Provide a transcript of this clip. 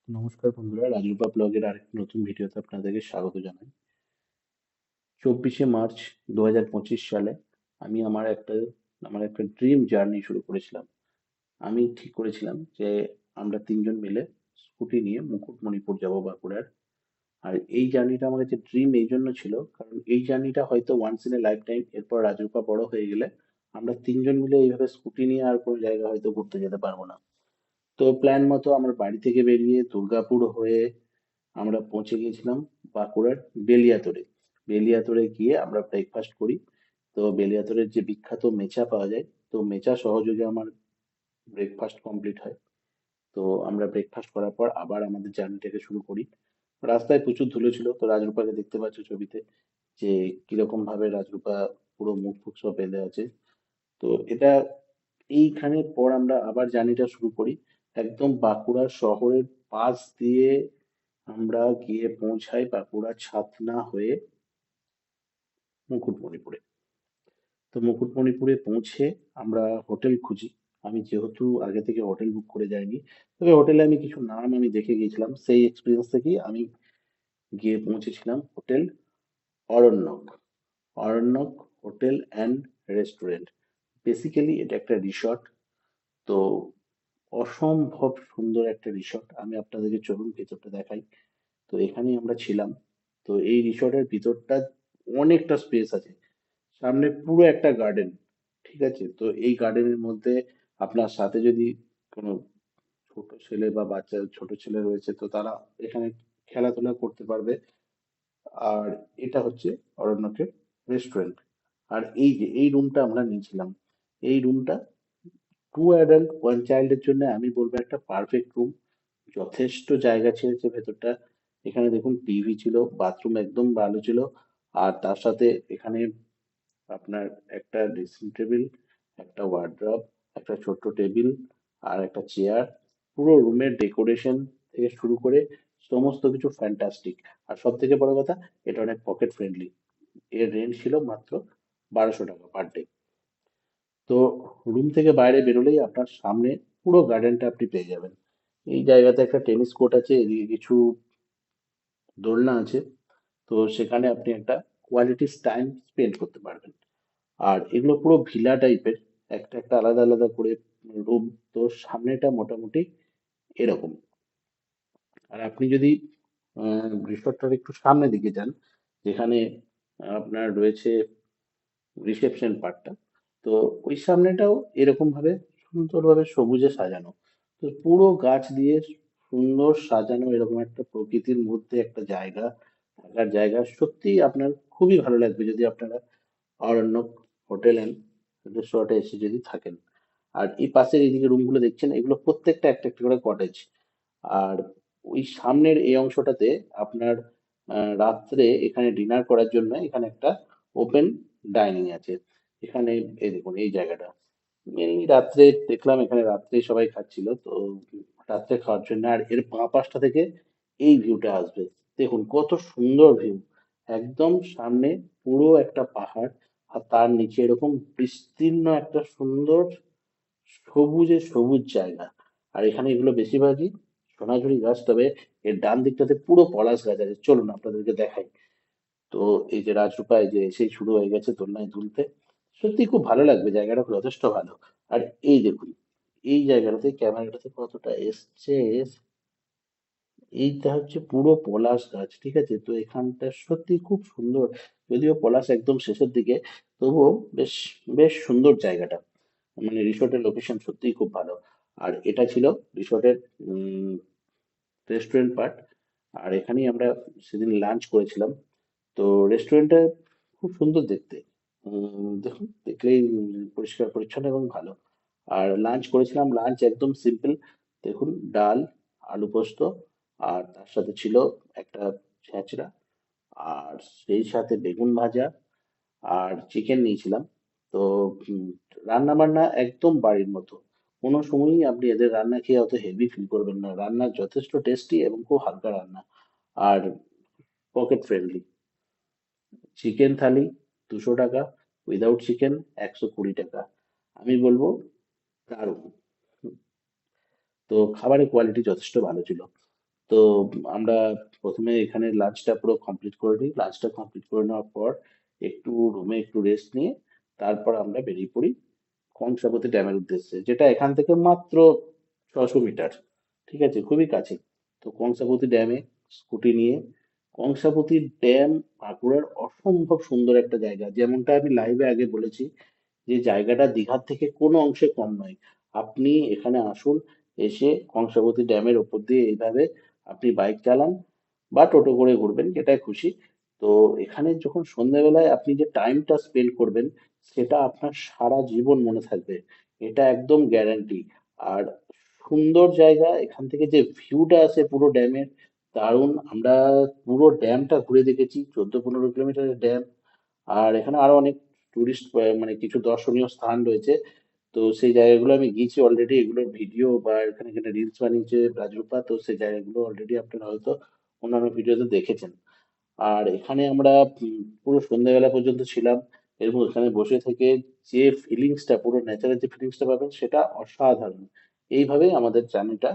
নমস্কার বন্ধুরা, রাজরূপা ব্লগের আরেকটি নতুন ভিডিওতে আপনাদেরকে স্বাগত জানাই। 24শে মার্চ 2025 সালে আমি আমার একটা ড্রিম জার্নি শুরু করেছিলাম। আমি ঠিক করেছিলাম যে আমরা তিনজন মিলে স্কুটি নিয়ে মুকুটমণিপুর যাব, বাঁকুড়ার। আর এই জার্নিটা আমার কাছে ড্রিম এই জন্য ছিল, কারণ এই জার্নিটা হয়তো once in a lifetime. এরপর রাজরূপা বড় হয়ে গেলে আমরা তিনজন মিলে এইভাবে স্কুটি নিয়ে আর কোনো জায়গা হয়তো ঘুরতে যেতে পারবো না। তো প্ল্যান মতো আমার বাড়ি থেকে বেরিয়ে দুর্গাপুর হয়ে আমরা পৌঁছে গিয়েছিলাম বাঁকুড়ার বেলিয়াতোড়ে। বেলিয়াতোড়ে গিয়ে আমরা ব্রেকফাস্ট করি। তো বেলিয়াতোড়ের যে বিখ্যাত মেচা পাওয়া যায়, তো মেচা সহযোগে আমার ব্রেকফাস্ট কমপ্লিট হয়। তো আমরা ব্রেকফাস্ট করার পর আবার আমাদের জার্নিটাকে শুরু করি। রাস্তায় প্রচুর ধুলো ছিল, তো রাজরূপাকে দেখতে পাচ্ছ ছবিতে যে কিরকম ভাবে রাজরূপা পুরো মুখ ফুক সব বেঁধে আছে। তো এটা এইখানের পর আমরা আবার জার্নিটা শুরু করি। একদম বাঁকুড়া শহরের পাশ দিয়ে আমরা গিয়ে পৌঁছাই বাঁকুড়া ছাতনা হয়ে মুকুটমণিপুরে। তো মুকুটমণিপুরে পৌঁছে আমরা হোটেল খুঁজি। আমি যেহেতু আগে থেকে হোটেল বুক করে যাইনি, তবে হোটেলে আমি কিছু নাম আমি দেখে গিয়েছিলাম, সেই এক্সপিরিয়েন্স থেকেই আমি গিয়ে পৌঁছেছিলাম hotel Aranyak. Aranyak hotel and restaurant. Basically এটা একটা রিসর্ট। তো অসম্ভব সুন্দর একটা রিসর্ট। আমি আপনাদেরকে চলুন ভেতরটা দেখাই। তো এখানেই আমরা ছিলাম। তো এই রিসর্টের ভিতরটা অনেকটা স্পেস আছে। সামনে পুরো একটা গার্ডেন। ঠিক আছে, তো এই গার্ডেনের মধ্যে আপনার সাথে যদি কোনো ছোট ছেলে বা বাচ্চা ছোট ছেলে রয়েছে, তো তারা এখানে খেলাধুলা করতে পারবে। আর এটা হচ্ছে অরণ্যকের রেস্টুরেন্ট। আর এই যে এই রুমটা আমরা নিয়েছিলাম, এই রুমটা 2 অ্যাডাল্ট 1 চাইল্ডের জন্য আমি বলবো একটা পারফেক্ট রুম। যথেষ্ট জায়গা ছেড়েছে ভেতরটা। এখানে দেখুন টিভি ছিল, বাথরুম একদম ভালো ছিল। আর তার সাথে এখানে আপনার একটা ড্রেসিং টেবিল, একটা ওয়ার্ড্রব, একটা ছোট্ট টেবিল আর একটা চেয়ার। পুরো রুমের ডেকোরেশন থেকে শুরু করে সমস্ত কিছু ফ্যান্টাস্টিক। আর সব থেকে বড় কথা, এটা অনেক পকেট ফ্রেন্ডলি। এর রেন্ট ছিল মাত্র 1200 টাকা পার ডে। তো রুম থেকে বাইরে বেরোলেই আপনার সামনে পুরো গার্ডেনটা আপনি পেয়ে যাবেন। এই জায়গাতে একটা টেনিস কোর্ট আছে, এদিকে কিছু দোলনা আছে। তো সেখানে আপনি একটা কোয়ালিটি টাইম স্পেন্ড করতে পারবেন। আর এগুলো পুরো ভিলা টাইপের, একটা একটা আলাদা আলাদা করে রুম। তো সামনেটা মোটামুটি এরকম। আর আপনি যদি রিসর্টটার একটু সামনের দিকে যান, যেখানে আপনার রয়েছে রিসেপশন পার্টটা, তো ওই সামনেটাও এরকম ভাবে সুন্দরভাবে সবুজে সাজানো। তো পুরো গাছ দিয়ে সুন্দর সাজানো এরকম একটা প্রকৃতির মধ্যে একটা জায়গা, থাকার জায়গা সত্যি আপনার খুবই ভালো লাগবে যদি আপনারা অরণ্যক হোটেল অ্যান্ড রিসর্টে এসে যদি থাকেন। আর এই পাশের এইদিকে রুমগুলো দেখছেন, এগুলো প্রত্যেকটা একটা একটা করে কটেজ। আর ওই সামনের এই অংশটাতে আপনার রাত্রে এখানে ডিনার করার জন্য এখানে একটা ওপেন ডাইনিং আছে। এখানে এই দেখুন এই জায়গাটা মেনলি রাত্রে দেখলাম, এখানে রাত্রে সবাই খাচ্ছিল। তো রাত্রে খাওয়ার জন্য আর এর বাঁ পাশটা থেকে এই ভিউটা আসবে। দেখুন কত সুন্দর ভিউ। একদম সামনে পুরো একটা পাহাড়, আর তার নিচে এরকম বিস্তীর্ণ একটা সুন্দর সবুজে সবুজ জায়গা। আর এখানে এগুলো বেশিরভাগই সোনাঝুরি গাছ, তবে এর ডান দিকটাতে পুরো পলাশ গাছ আছে। চলুন আপনাদেরকে দেখাই। তো এই যে রাজরূপা এই যে এসেই শুরু হয়ে গেছে দোলনায় দুলতে। সত্যি খুব ভালো লাগবে, জায়গাটা যথেষ্ট ভালো। আর এই দেখুন এই জায়গাটাতে ক্যামেরাটাতে কতটা এসছে। এইটা হচ্ছে পুরো পলাশ গাছ, ঠিক আছে। তো এখানটা সত্যি খুব সুন্দর। যদিও পলাশ একদম শেষের দিকে, তবুও বেশ বেশ সুন্দর জায়গাটা। মানে রিসোর্টের লোকেশন সত্যিই খুব ভালো। আর এটা ছিল রিসোর্টের রেস্টুরেন্ট পার্ট। আর এখানেই আমরা সেদিন লাঞ্চ করেছিলাম। তো রেস্টুরেন্টটা খুব সুন্দর দেখতে। দেখুন দেখলেই পরিষ্কার পরিচ্ছন্ন এবং ভালো। আর লাঞ্চ করেছিলাম, লাঞ্চ একদম সিম্পল। দেখুন ডাল, আলু পোস্ত, আর তার সাথে ছিল একটা ছেঁচড়া, আর সেই সাথে বেগুন ভাজা, আর চিকেন নিয়েছিলাম। তো রান্না বান্না একদম বাড়ির মতো। কোনো সময়ই আপনি এদের রান্না খেয়ে অত হেভি ফিল করবেন না। রান্না যথেষ্ট টেস্টি এবং খুব হালকা রান্না। আর পকেট ফ্রেন্ডলি। চিকেন থালি 200 টাকা, উইদাউট চিকেন 120 টাকা। আমি বলবো দারুণ। তো খাবারের কোয়ালিটি যথেষ্ট ভালো ছিল। তো আমরা প্রথমে এখানে লাঞ্চটা পুরো কমপ্লিট করে নিই। লাঞ্চটা কমপ্লিট করে নেওয়ার পর একটু রুমে একটু রেস্ট নিয়ে তারপর আমরা বেরিয়ে পড়ি কংসাবতী ড্যামের উদ্দেশ্যে, যেটা এখান থেকে মাত্র 600 মিটার। ঠিক আছে, খুবই কাছে। তো কংসাবতী ড্যামে স্কুটি নিয়ে, কংসাবতী ড্যাম বাঁকুড়ার অসম্ভব সুন্দর একটা জায়গা, যেমনটা আমি লাইভে আগে বলেছি যে জায়গাটা দীঘার থেকে কোনো অংশে কম নয়। আপনি এখানে আসুন, এসে কংসাবতী ড্যামের ওপর দিয়ে এইভাবে আপনি বাইক চালান বা টোটো করে ঘুরবেন, যেটাই খুশি। তো এখানে যখন সন্ধ্যাবেলায় আপনি যে টাইমটা স্পেন্ড করবেন, সেটা আপনার সারা জীবন মনে থাকবে, এটা একদম গ্যারান্টি। আর সুন্দর জায়গা, এখান থেকে যে ভিউটা আসে পুরো ড্যামের, দারুণ। আমরা পুরো ড্যামটা ঘুরে দেখেছি, 14-15 কিলোমিটারের ড্যাম। আর এখানে আরো অনেক টুরিস্ট মানে কিছু দর্শনীয় স্থান রয়েছে। তো সেই জায়গাগুলো আমি গিয়েছি অলরেডি, এগুলোর ভিডিও বা এখানে এখানে রিলস বানিয়েছে রাজরূপা, তো সেই জায়গাগুলো অলরেডি আপনারা হয়তো অন্যান্য ভিডিওতে দেখেছেন। আর এখানে আমরা পুরো সন্ধ্যাবেলা পর্যন্ত ছিলাম, এবং এখানে বসে থেকে যে ফিলিংসটা, পুরো ন্যাচারাল যে ফিলিংসটা পাবেন, সেটা অসাধারণ। এইভাবেই আমাদের জার্নিটা